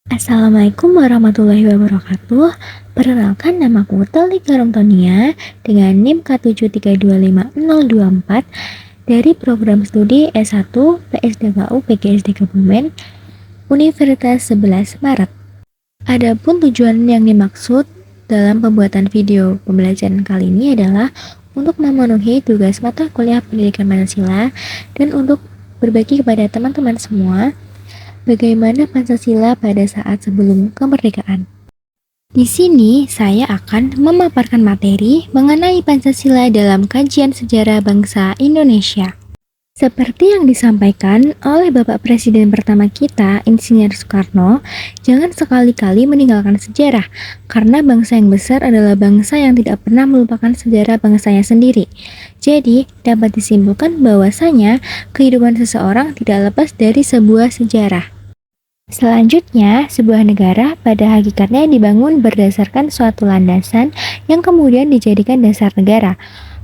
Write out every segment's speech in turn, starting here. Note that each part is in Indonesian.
Assalamualaikum warahmatullahi wabarakatuh. Perkenalkan, namaku Telik Karungtonia dengan NIM K73250024 dari program studi S1 PSDKU PGSD Kebumen Universitas 11 Maret. Adapun tujuan yang dimaksud dalam pembuatan video pembelajaran kali ini adalah untuk memenuhi tugas mata kuliah pendidikan Pancasila dan untuk berbagi kepada teman-teman semua bagaimana Pancasila pada saat sebelum kemerdekaan. Di sini saya akan memaparkan materi mengenai Pancasila dalam kajian sejarah bangsa Indonesia. Seperti yang disampaikan oleh Bapak Presiden pertama kita, Insinyur Soekarno, jangan sekali-kali meninggalkan sejarah, karena bangsa yang besar adalah bangsa yang tidak pernah melupakan sejarah bangsanya sendiri. Jadi, dapat disimpulkan bahwasanya kehidupan seseorang tidak lepas dari sebuah sejarah. Selanjutnya, sebuah negara pada hakikatnya dibangun berdasarkan suatu landasan yang kemudian dijadikan dasar negara.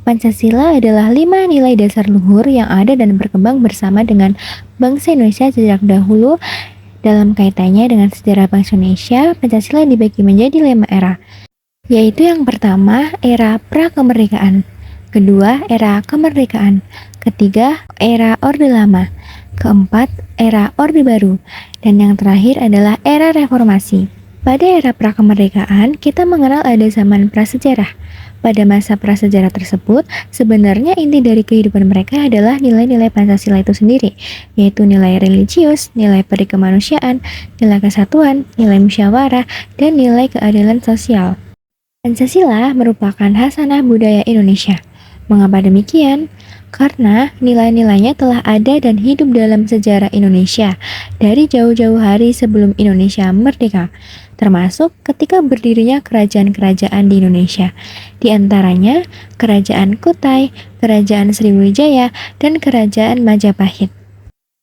Pancasila adalah 5 nilai dasar luhur yang ada dan berkembang bersama dengan bangsa Indonesia sejak dahulu. Dalam kaitannya dengan sejarah bangsa Indonesia, Pancasila dibagi menjadi 5 era, yaitu yang pertama, era pra-kemerdekaan, kedua, era kemerdekaan, ketiga, era Orde Lama, keempat, era Orde Baru, dan yang terakhir adalah era reformasi. Pada era prakemerdekaan, kita mengenal ada zaman prasejarah. Pada masa prasejarah tersebut, sebenarnya inti dari kehidupan mereka adalah nilai-nilai Pancasila itu sendiri, yaitu nilai religius, nilai perikemanusiaan, nilai kesatuan, nilai musyawarah, dan nilai keadilan sosial. Pancasila merupakan hasanah budaya Indonesia. Mengapa demikian? Karena nilai-nilainya telah ada dan hidup dalam sejarah Indonesia dari jauh-jauh hari sebelum Indonesia merdeka, termasuk ketika berdirinya kerajaan-kerajaan di Indonesia, di antaranya Kerajaan Kutai, Kerajaan Sriwijaya, dan Kerajaan Majapahit.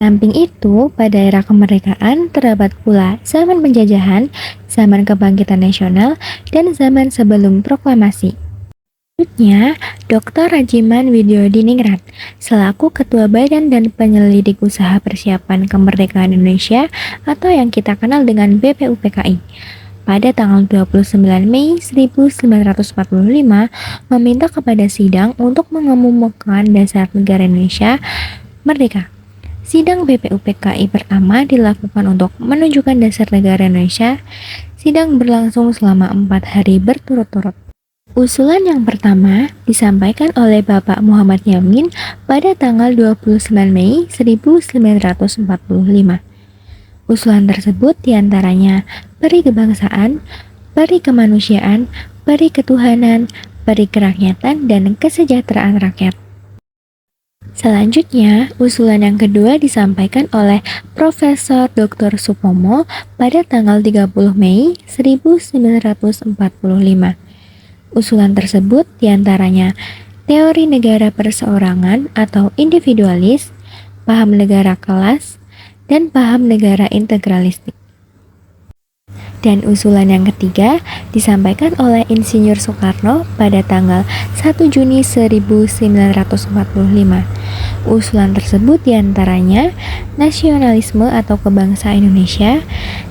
Samping itu, pada era kemerdekaan terdapat pula zaman penjajahan, zaman kebangkitan nasional, dan zaman sebelum proklamasi. Selanjutnya, Dr. Rajiman Widyodiningrat selaku Ketua Badan dan Penyelidik Usaha Persiapan Kemerdekaan Indonesia atau yang kita kenal dengan BPUPKI pada tanggal 29 Mei 1945 meminta kepada sidang untuk mengumumkan dasar negara Indonesia merdeka. Sidang BPUPKI pertama dilakukan untuk menunjukkan dasar negara Indonesia. Sidang berlangsung selama 4 hari berturut-turut. Usulan yang pertama disampaikan oleh Bapak Muhammad Yamin pada tanggal 29 Mei 1945. Usulan tersebut diantaranya peri kebangsaan, peri kemanusiaan, peri ketuhanan, peri kerakyatan, dan kesejahteraan rakyat. Selanjutnya, usulan yang kedua disampaikan oleh Profesor Dr. Supomo pada tanggal 30 Mei 1945. Usulan tersebut diantaranya teori negara perseorangan atau individualis, paham negara kelas, dan paham negara integralistik. Dan usulan yang ketiga disampaikan oleh Insinyur Soekarno pada tanggal 1 Juni 1945. Usulan tersebut diantaranya nasionalisme atau kebangsaan Indonesia,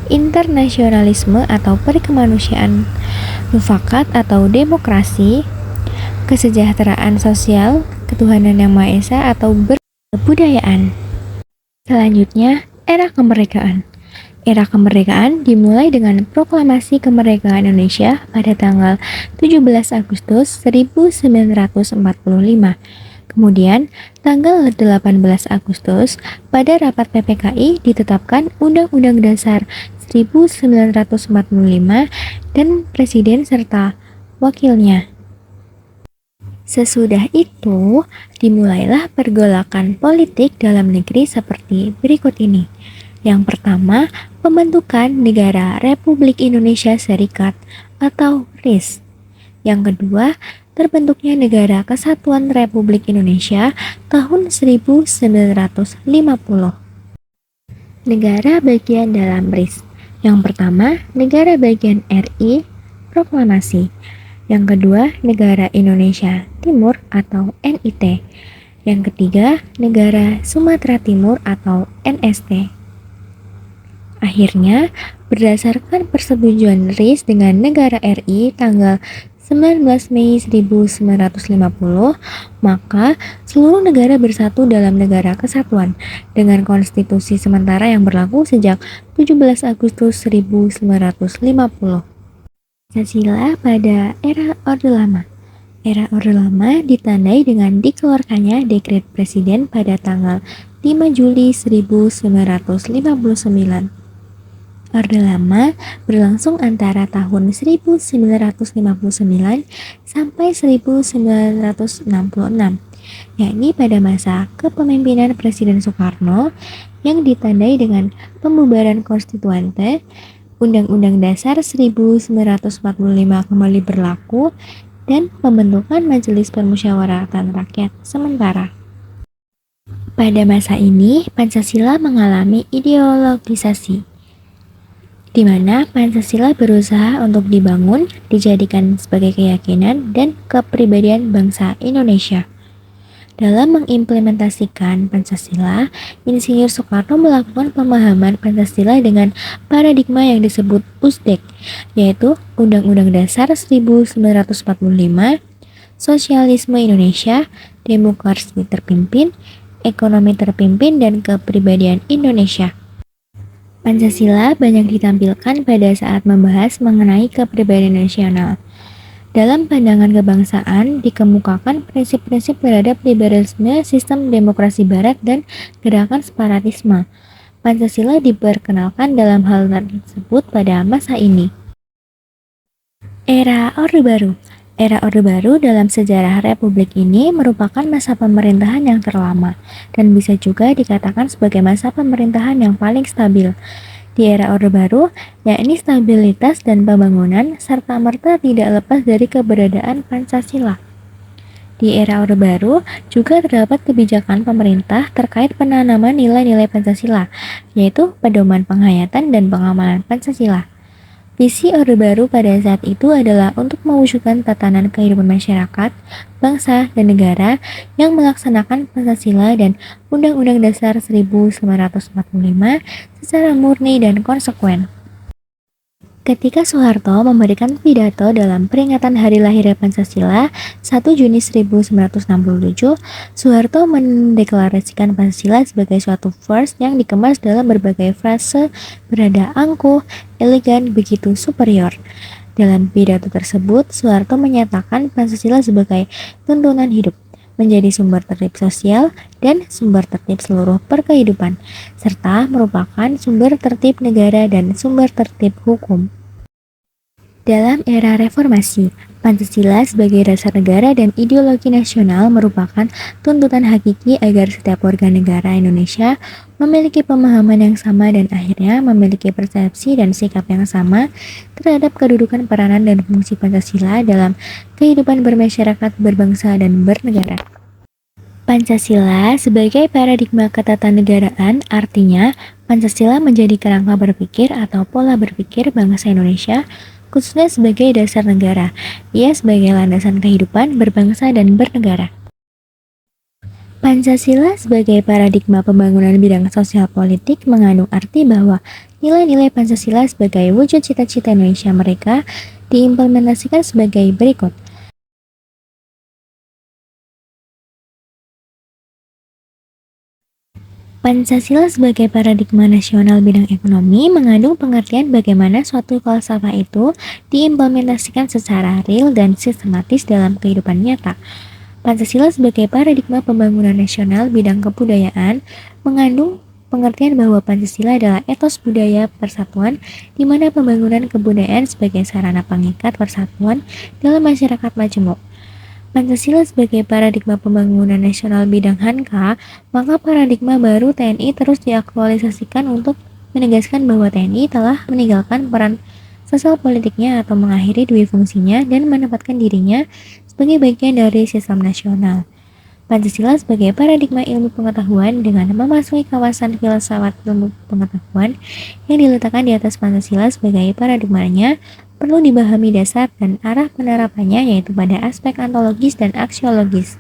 internasionalisme atau perikemanusiaan, mufakat atau demokrasi, kesejahteraan sosial, ketuhanan yang Maha Esa atau kebudayaan. Selanjutnya, era kemerdekaan. Era kemerdekaan dimulai dengan proklamasi kemerdekaan Indonesia pada tanggal 17 Agustus 1945. Kemudian, tanggal 18 Agustus pada rapat PPKI ditetapkan Undang-Undang Dasar 1945 dan Presiden serta wakilnya. Sesudah itu, dimulailah pergolakan politik dalam negeri seperti berikut ini. Yang pertama, pembentukan Negara Republik Indonesia Serikat atau RIS. Yang kedua, terbentuknya Negara Kesatuan Republik Indonesia tahun 1950. Negara bagian dalam RIS. Yang pertama, negara bagian RI, proklamasi. Yang kedua, negara Indonesia Timur atau NIT. Yang ketiga, negara Sumatera Timur atau NST. Akhirnya, Berdasarkan persetujuan RIS dengan negara RI tanggal 19 Mei 1950, maka seluruh negara bersatu dalam negara kesatuan dengan konstitusi sementara yang berlaku sejak 17 Agustus 1950. Pancasila pada era Orde Lama. Era Orde Lama ditandai dengan dikeluarkannya Dekret Presiden pada tanggal 5 Juli 1959. Orde Lama berlangsung antara tahun 1959 sampai 1966, yakni pada masa kepemimpinan Presiden Soekarno yang ditandai dengan pembubaran konstituante, Undang-Undang Dasar 1945 kembali berlaku, dan pembentukan Majelis Permusyawaratan Rakyat sementara. Pada masa ini, Pancasila mengalami ideologisasi, di mana Pancasila berusaha untuk dibangun, dijadikan sebagai keyakinan dan kepribadian bangsa Indonesia. Dalam mengimplementasikan Pancasila, Insinyur Soekarno melakukan pemahaman Pancasila dengan paradigma yang disebut USDEK, yaitu Undang-Undang Dasar 1945, Sosialisme Indonesia, Demokrasi Terpimpin, Ekonomi Terpimpin, dan Kepribadian Indonesia. Pancasila banyak ditampilkan pada saat membahas mengenai kepribadian nasional. Dalam pandangan kebangsaan, dikemukakan prinsip-prinsip terhadap liberalisme, sistem demokrasi barat, dan gerakan separatisme. Pancasila diperkenalkan dalam hal tersebut pada masa ini. Era Orde Baru. Era Orde Baru dalam sejarah Republik ini merupakan masa pemerintahan yang terlama dan bisa juga dikatakan sebagai masa pemerintahan yang paling stabil. Di era Orde Baru, yakni stabilitas dan pembangunan serta-merta tidak lepas dari keberadaan Pancasila. Di era Orde Baru juga terdapat kebijakan pemerintah terkait penanaman nilai-nilai Pancasila, yaitu pedoman penghayatan dan pengamalan Pancasila. Visi Orde Baru pada saat itu adalah untuk mewujudkan tatanan kehidupan masyarakat, bangsa, dan negara yang melaksanakan Pancasila dan Undang-Undang Dasar 1945 secara murni dan konsekuen. Ketika Soeharto memberikan pidato dalam peringatan hari lahir Pancasila 1 Juni 1967, Soeharto mendeklarasikan Pancasila sebagai suatu verse yang dikemas dalam berbagai frase berada angkuh, elegan, begitu superior. Dalam pidato tersebut, Soeharto menyatakan Pancasila sebagai tuntunan hidup, menjadi sumber tertib sosial dan sumber tertib seluruh perkehidupan, serta merupakan sumber tertib negara dan sumber tertib hukum. Dalam era reformasi, Pancasila sebagai dasar negara dan ideologi nasional merupakan tuntutan hakiki agar setiap warga negara Indonesia memiliki pemahaman yang sama dan akhirnya memiliki persepsi dan sikap yang sama terhadap kedudukan, peranan, dan fungsi Pancasila dalam kehidupan bermasyarakat, berbangsa, dan bernegara. Pancasila sebagai paradigma ketatanegaraan, artinya Pancasila menjadi kerangka berpikir atau pola berpikir bangsa Indonesia, khususnya sebagai dasar negara. Ia sebagai landasan kehidupan berbangsa dan bernegara. Pancasila sebagai paradigma pembangunan bidang sosial politik mengandung arti bahwa nilai-nilai Pancasila sebagai wujud cita-cita Indonesia mereka diimplementasikan sebagai berikut. Pancasila sebagai paradigma nasional bidang ekonomi mengandung pengertian bagaimana suatu falsafah itu diimplementasikan secara real dan sistematis dalam kehidupan nyata. Pancasila sebagai paradigma pembangunan nasional bidang kebudayaan mengandung pengertian bahwa Pancasila adalah etos budaya persatuan di mana pembangunan kebudayaan sebagai sarana pengikat persatuan dalam masyarakat majemuk. Pancasila sebagai paradigma pembangunan nasional bidang Hanka, maka paradigma baru TNI terus diaktualisasikan untuk menegaskan bahwa TNI telah meninggalkan peran sosial politiknya atau mengakhiri dua fungsinya dan menempatkan dirinya sebagai bagian dari sistem nasional. Pancasila sebagai paradigma ilmu pengetahuan dengan memasuki kawasan filsafat ilmu pengetahuan yang diletakkan di atas Pancasila sebagai paradigmanya perlu dipahami dasar dan arah penerapannya yaitu pada aspek ontologis dan aksiologis.